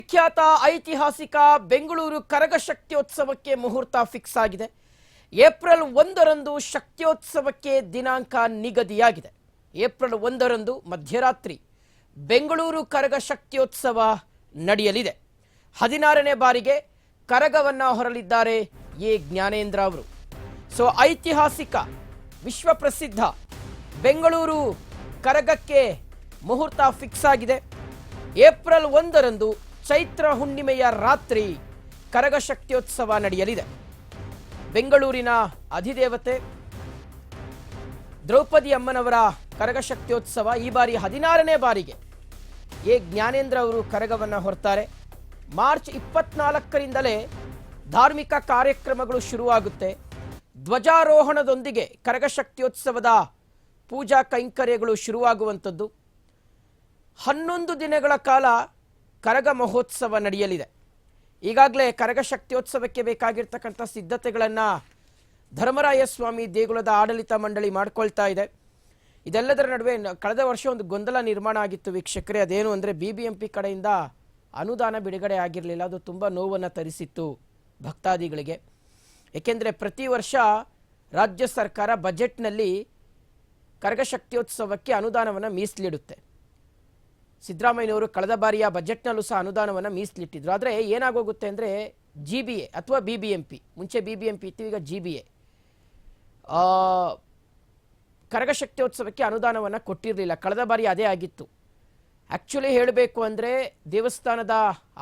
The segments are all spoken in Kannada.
ವಿಖ್ಯಾತ ಐತಿಹಾಸಿಕ ಬೆಂಗಳೂರು ಕರಗ ಶಕ್ತಿಯೋತ್ಸವಕ್ಕೆ ಮುಹೂರ್ತ ಫಿಕ್ಸ್ ಆಗಿದೆ. ಏಪ್ರಿಲ್ 1ರಂದು ಶಕ್ತಿಯೋತ್ಸವಕ್ಕೆ ದಿನಾಂಕ ನಿಗದಿಯಾಗಿದೆ. ಏಪ್ರಿಲ್ 1ರಂದು ಮಧ್ಯರಾತ್ರಿ ಬೆಂಗಳೂರು ಕರಗ ಶಕ್ತಿಯೋತ್ಸವ ನಡೆಯಲಿದೆ. 16ನೇ ಬಾರಿಗೆ ಕರಗವನ್ನ ಹೊರಲಿದ್ದಾರೆ ಎ ಜ್ಞಾನೇಂದ್ರ ಅವರು. ಸೊ ಐತಿಹಾಸಿಕ ವಿಶ್ವಪ್ರಸಿದ್ಧ ಬೆಂಗಳೂರು ಕರಗಕ್ಕೆ ಮುಹೂರ್ತ ಫಿಕ್ಸ್ ಆಗಿದೆ. ಏಪ್ರಿಲ್ 1ರಂದು ಚೈತ್ರ ಹುಣ್ಣಿಮೆಯ ರಾತ್ರಿ ಕರಗ ಶಕ್ತಿಯೋತ್ಸವ ನಡೆಯಲಿದೆ. ಬೆಂಗಳೂರಿನ ಅಧಿದೇವತೆ ದ್ರೌಪದಿ ಅಮ್ಮನವರ ಕರಗ ಶಕ್ತಿಯೋತ್ಸವ ಈ ಬಾರಿ 16ನೇ ಬಾರಿಗೆ ಎ ಜ್ಞಾನೇಂದ್ರ ಅವರು ಕರಗವನ್ನು ಹೊರತಾರೆ. ಮಾರ್ಚ್ 24ರಿಂದಲೇ ಧಾರ್ಮಿಕ ಕಾರ್ಯಕ್ರಮಗಳು ಶುರುವಾಗುತ್ತೆ. ಧ್ವಜಾರೋಹಣದೊಂದಿಗೆ ಕರಗ ಶಕ್ತಿಯೋತ್ಸವದ ಪೂಜಾ ಕೈಂಕರ್ಯಗಳು ಶುರುವಾಗುವಂಥದ್ದು. 11 ದಿನಗಳ ಕಾಲ ಕರಗ ಮಹೋತ್ಸವ ನಡೆಯಲಿದೆ. ಈಗಾಗಲೇ ಕರಗ ಶಕ್ತಿಯೋತ್ಸವಕ್ಕೆ ಬೇಕಾಗಿರ್ತಕ್ಕಂಥ ಸಿದ್ಧತೆಗಳನ್ನು ಧರ್ಮರಾಯ ಸ್ವಾಮಿ ದೇಗುಲದ ಆಡಳಿತ ಮಂಡಳಿ ಮಾಡಿಕೊಳ್ತಾ ಇದೆ. ಇದೆಲ್ಲದರ ನಡುವೆ ಕಳೆದ ವರ್ಷ ಒಂದು ಗೊಂದಲ ನಿರ್ಮಾಣ ಆಗಿತ್ತು ವೀಕ್ಷಕರೇ. ಅದೇನು ಅಂದರೆ BBMP ಕಡೆಯಿಂದ ಅನುದಾನ ಬಿಡುಗಡೆ ಆಗಿರಲಿಲ್ಲ. ಅದು ತುಂಬ ನೋವನ್ನು ತರಿಸಿತ್ತು ಭಕ್ತಾದಿಗಳಿಗೆ. ಏಕೆಂದರೆ ಪ್ರತಿ ವರ್ಷ ರಾಜ್ಯ ಸರ್ಕಾರ ಬಜೆಟ್ನಲ್ಲಿ ಕರಗ ಶಕ್ತಿಯೋತ್ಸವಕ್ಕೆ ಅನುದಾನವನ್ನು ಮೀಸಲಿಡುತ್ತೆ. ಸಿದ್ದರಾಮಯ್ಯನವರು ಕಳೆದ ಬಾರಿಯ ಬಜೆಟ್ನಲ್ಲೂ ಸಹ ಅನುದಾನವನ್ನು ಮೀಸಲಿಟ್ಟಿದ್ರು. ಆದರೆ ಏನಾಗೋಗುತ್ತೆ ಅಂದರೆ GBA ಅಥವಾ BBMP, ಮುಂಚೆ BBMP ಇತ್ತು, ಈಗ GBA ಕರಗ ಶಕ್ತಿಯೋತ್ಸವಕ್ಕೆ ಅನುದಾನವನ್ನು ಕೊಟ್ಟಿರಲಿಲ್ಲ. ಕಳೆದ ಬಾರಿ ಅದೇ ಆಗಿತ್ತು. ಆ್ಯಕ್ಚುಲಿ ಹೇಳಬೇಕು ಅಂದರೆ ದೇವಸ್ಥಾನದ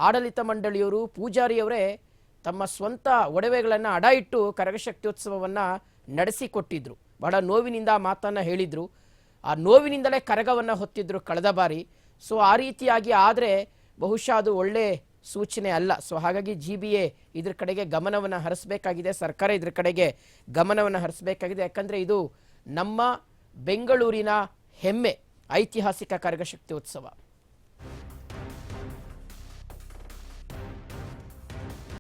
ಆಡಳಿತ ಮಂಡಳಿಯವರು, ಪೂಜಾರಿಯವರೇ ತಮ್ಮ ಸ್ವಂತ ಒಡವೆಗಳನ್ನು ಅಡ ಇಟ್ಟು ಕರಗ ಶಕ್ತಿಯೋತ್ಸವವನ್ನು ನಡೆಸಿಕೊಟ್ಟಿದ್ರು. ಬಹಳ ನೋವಿನಿಂದ ಆ ಮಾತನ್ನು ಹೇಳಿದರು. ಆ ನೋವಿನಿಂದಲೇ ಕರಗವನ್ನು ಹೊತ್ತಿದ್ರು ಕಳೆದ ಬಾರಿ. ಸೊ ಆ ರೀತಿಯಾಗಿ ಆದರೆ ಬಹುಶಃ ಅದು ಒಳ್ಳೆ ಸೂಚನೆ ಅಲ್ಲ. ಸೊ ಹಾಗಾಗಿ GBA ಇದ್ರ ಕಡೆಗೆ ಗಮನವನ್ನು ಹರಿಸಬೇಕಾಗಿದೆ. ಸರ್ಕಾರ ಇದ್ರ ಕಡೆಗೆ ಗಮನವನ್ನು ಹರಿಸಬೇಕಾಗಿದೆ. ಯಾಕಂದರೆ ಇದು ನಮ್ಮ ಬೆಂಗಳೂರಿನ ಹೆಮ್ಮೆ ಐತಿಹಾಸಿಕ ಕರಗ ಶಕ್ತಿಯೋತ್ಸವ.